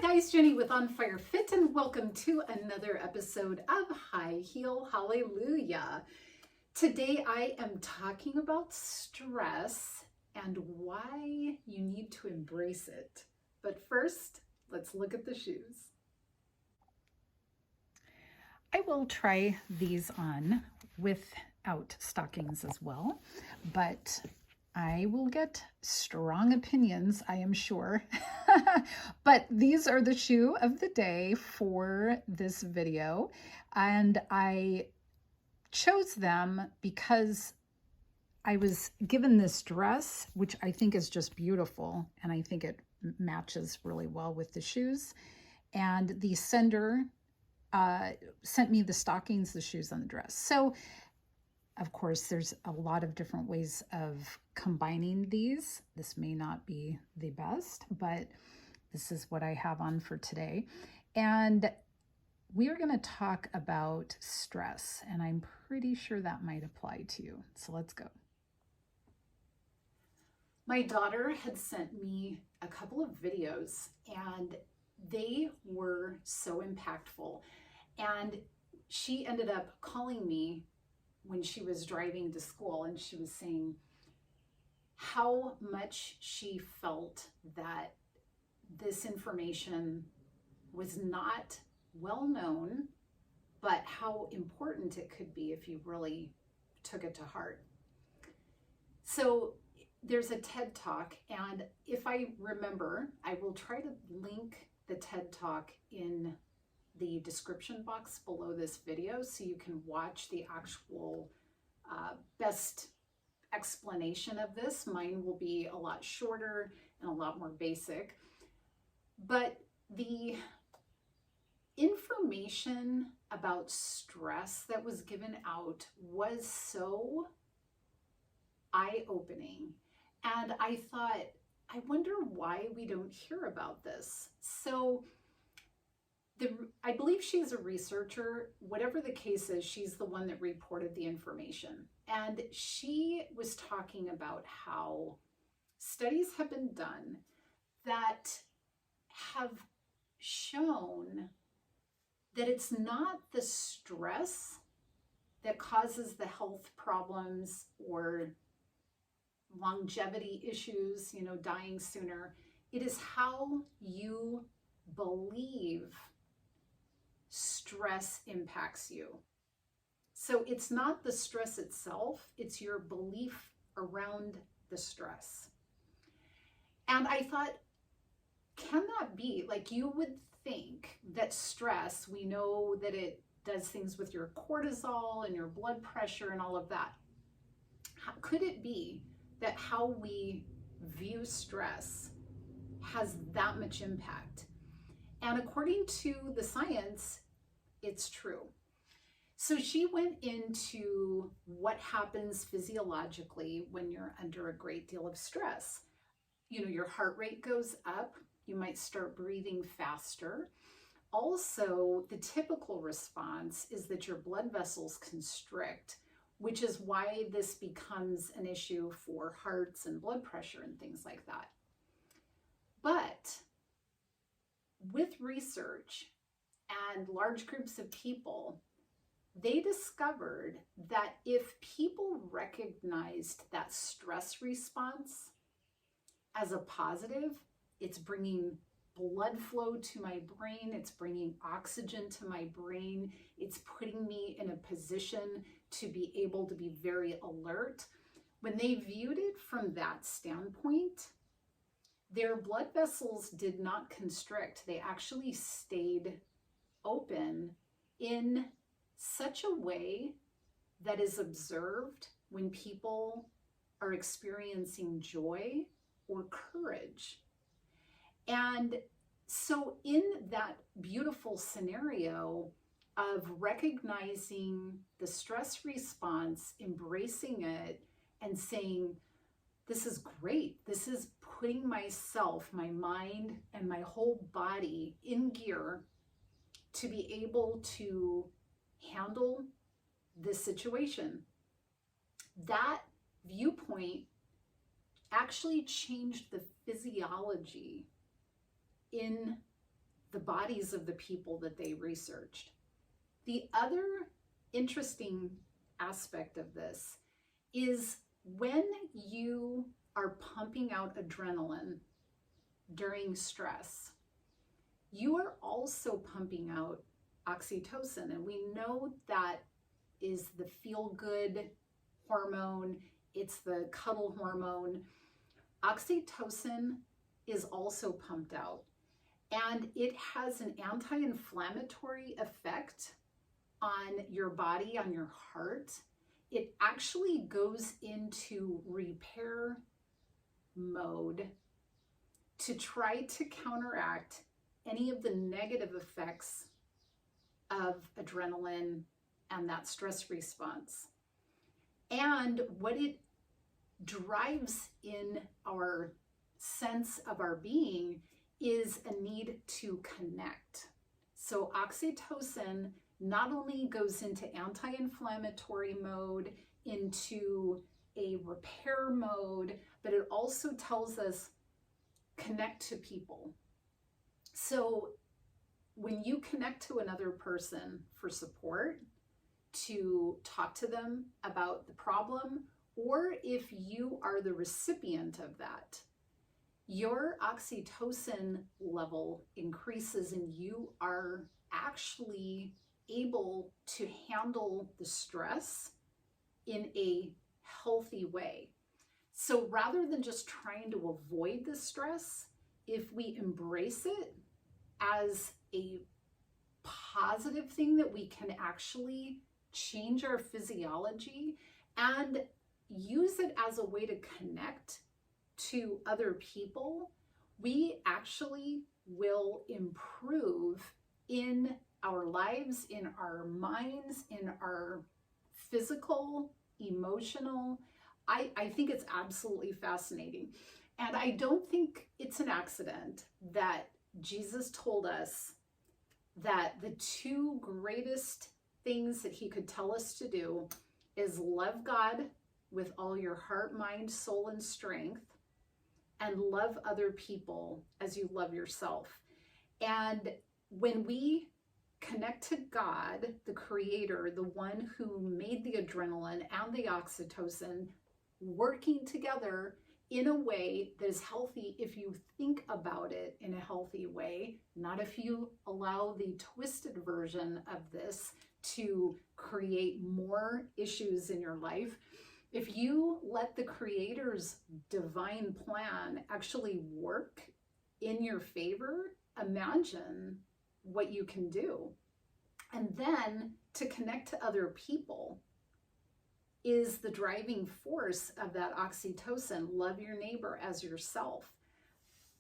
guys, Jenny with On Fire Fit, and welcome to another episode of High Heel Hallelujah. Today I am talking about stress and why you need to embrace it. But first, let's look at the shoes. I will try these on without stockings as well, but I will get strong opinions, I am sure. But these are the shoe of the day for this video, and I chose them because I was given this dress, which I think is just beautiful, and I think it matches really well with the shoes. And the sender sent me the stockings, the shoes, and the dress. So of course, there's a lot of different ways of combining these. This may not be the best, but this is what I have on for today. And we are going to talk about stress, and I'm pretty sure that might apply to you. So let's go. My daughter had sent me a couple of videos, and they were so impactful. And she ended up calling me when she was driving to school, and she was saying how much she felt that this information was not well known, but how important it could be if you really took it to heart. So there's a TED Talk, and if I remember, I will try to link the TED Talk in the description box below this video so you can watch the actual best explanation of this. Mine will be a lot shorter and a lot more basic, but the information about stress that was given out was so eye-opening, and I thought, I wonder why we don't hear about this. So I believe she's a researcher. Whatever the case is, she's the one that reported the information. And she was talking about how studies have been done that have shown that it's not the stress that causes the health problems or longevity issues, dying sooner. It is how you believe stress impacts you. So it's not the stress itself, it's your belief around the stress. And I thought, can that be? Like, you would think that stress, we know that it does things with your cortisol and your blood pressure and all of that. Could it be that how we view stress has that much impact? And according to the science, it's true. So she went into what happens physiologically when you're under a great deal of stress. Your heart rate goes up. You might start breathing faster. Also, the typical response is that your blood vessels constrict, which is why this becomes an issue for hearts and blood pressure and things like that. But with research and large groups of people, they discovered that if people recognized that stress response as a positive, it's bringing blood flow to my brain, it's bringing oxygen to my brain, it's putting me in a position to be able to be very alert. When they viewed it from that standpoint, their blood vessels did not constrict. They actually stayed open in such a way that is observed when people are experiencing joy or courage. And so in that beautiful scenario of recognizing the stress response, embracing it, and saying, this is great. This is putting myself, my mind, and my whole body in gear to be able to handle this situation. That viewpoint actually changed the physiology in the bodies of the people that they researched. The other interesting aspect of this is when you are pumping out adrenaline during stress, you are also pumping out oxytocin. And we know that is the feel-good hormone. It's the cuddle hormone. Oxytocin is also pumped out, and it has an anti-inflammatory effect on your body, on your heart. It actually goes into repair mode to try to counteract any of the negative effects of adrenaline and that stress response. And what it drives in our sense of our being is a need to connect. So oxytocin not only goes into anti-inflammatory mode, into a repair mode, but it also tells us connect to people. So when you connect to another person for support, to talk to them about the problem, or if you are the recipient of that, your oxytocin level increases and you are actually able to handle the stress in a healthy way. So rather than just trying to avoid the stress, if we embrace it as a positive thing that we can actually change our physiology and use it as a way to connect to other people, we actually will improve in our lives, in our minds, in our physical, emotional. I think it's absolutely fascinating. And I don't think it's an accident that Jesus told us that the two greatest things that he could tell us to do is love God with all your heart, mind, soul, and strength, and love other people as you love yourself. And when we connect to God, the creator, the one who made the adrenaline and the oxytocin, working together in a way that is healthy if you think about it in a healthy way, not if you allow the twisted version of this to create more issues in your life. If you let the creator's divine plan actually work in your favor, imagine what you can do. And then to connect to other people is the driving force of that oxytocin. Love your neighbor as yourself.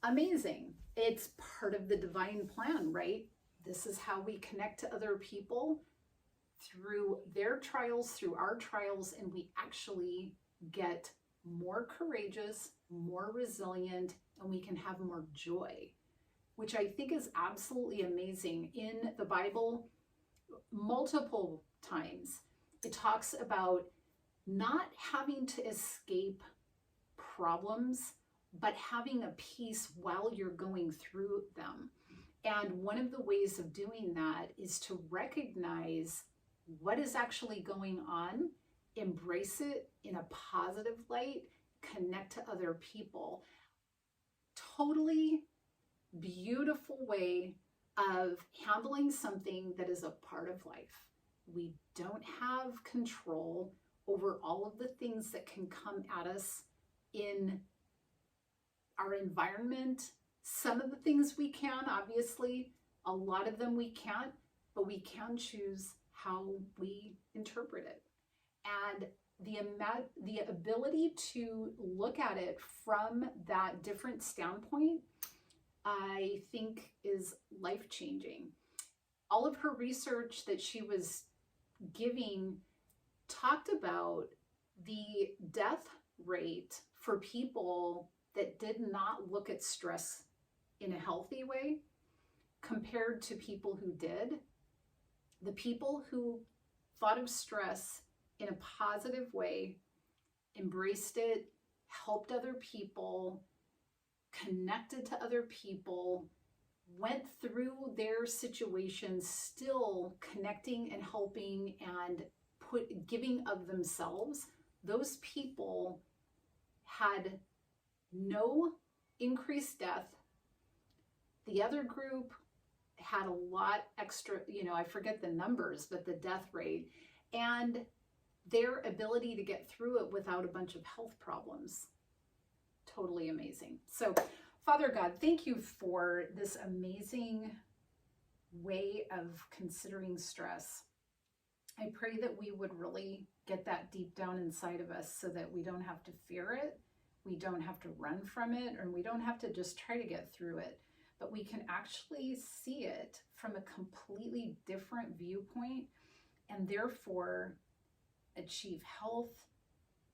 Amazing. It's part of the divine plan, right? This is how we connect to other people through their trials, through our trials, and we actually get more courageous, more resilient, and we can have more joy, which I think is absolutely amazing. In the Bible, multiple times, it talks about not having to escape problems, but having a peace while you're going through them. And one of the ways of doing that is to recognize what is actually going on, embrace it in a positive light, connect to other people. Totally beautiful way of handling something that is a part of life. We don't have control over all of the things that can come at us in our environment. Some of the things we can, obviously, a lot of them we can't, but we can choose how we interpret it. And the ability to look at it from that different standpoint, I think is life-changing. All of her research that she was giving talked about the death rate for people that did not look at stress in a healthy way compared to people who did. The people who thought of stress in a positive way, embraced it, helped other people, connected to other people, went through their situations still connecting and helping and giving of themselves, those people had no increased death. The other group had a lot extra, I forget the numbers, but the death rate and their ability to get through it without a bunch of health problems. Totally amazing. So, Father God, thank you for this amazing way of considering stress. I pray that we would really get that deep down inside of us so that we don't have to fear it, we don't have to run from it, and we don't have to just try to get through it, but we can actually see it from a completely different viewpoint and therefore achieve health,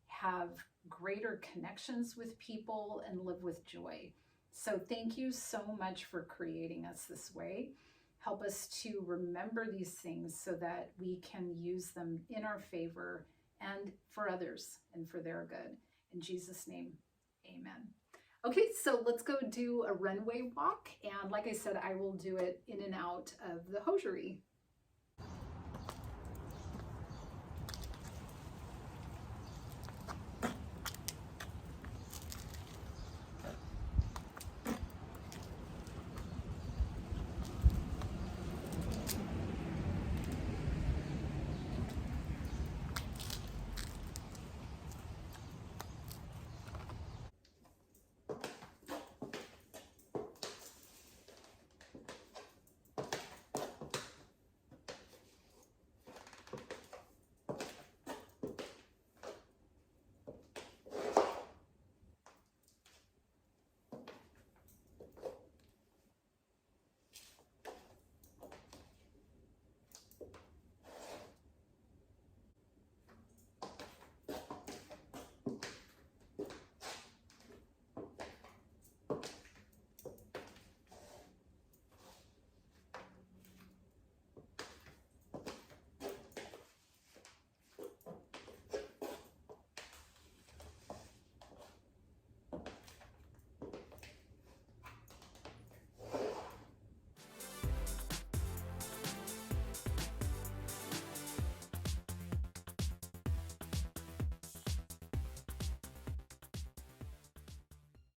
have greater connections with people, and live with joy. So thank you so much for creating us this way. Help us to remember these things so that we can use them in our favor and for others and for their good. In Jesus' name, amen. Okay, so let's go do a runway walk. And like I said, I will do it in and out of the hosiery.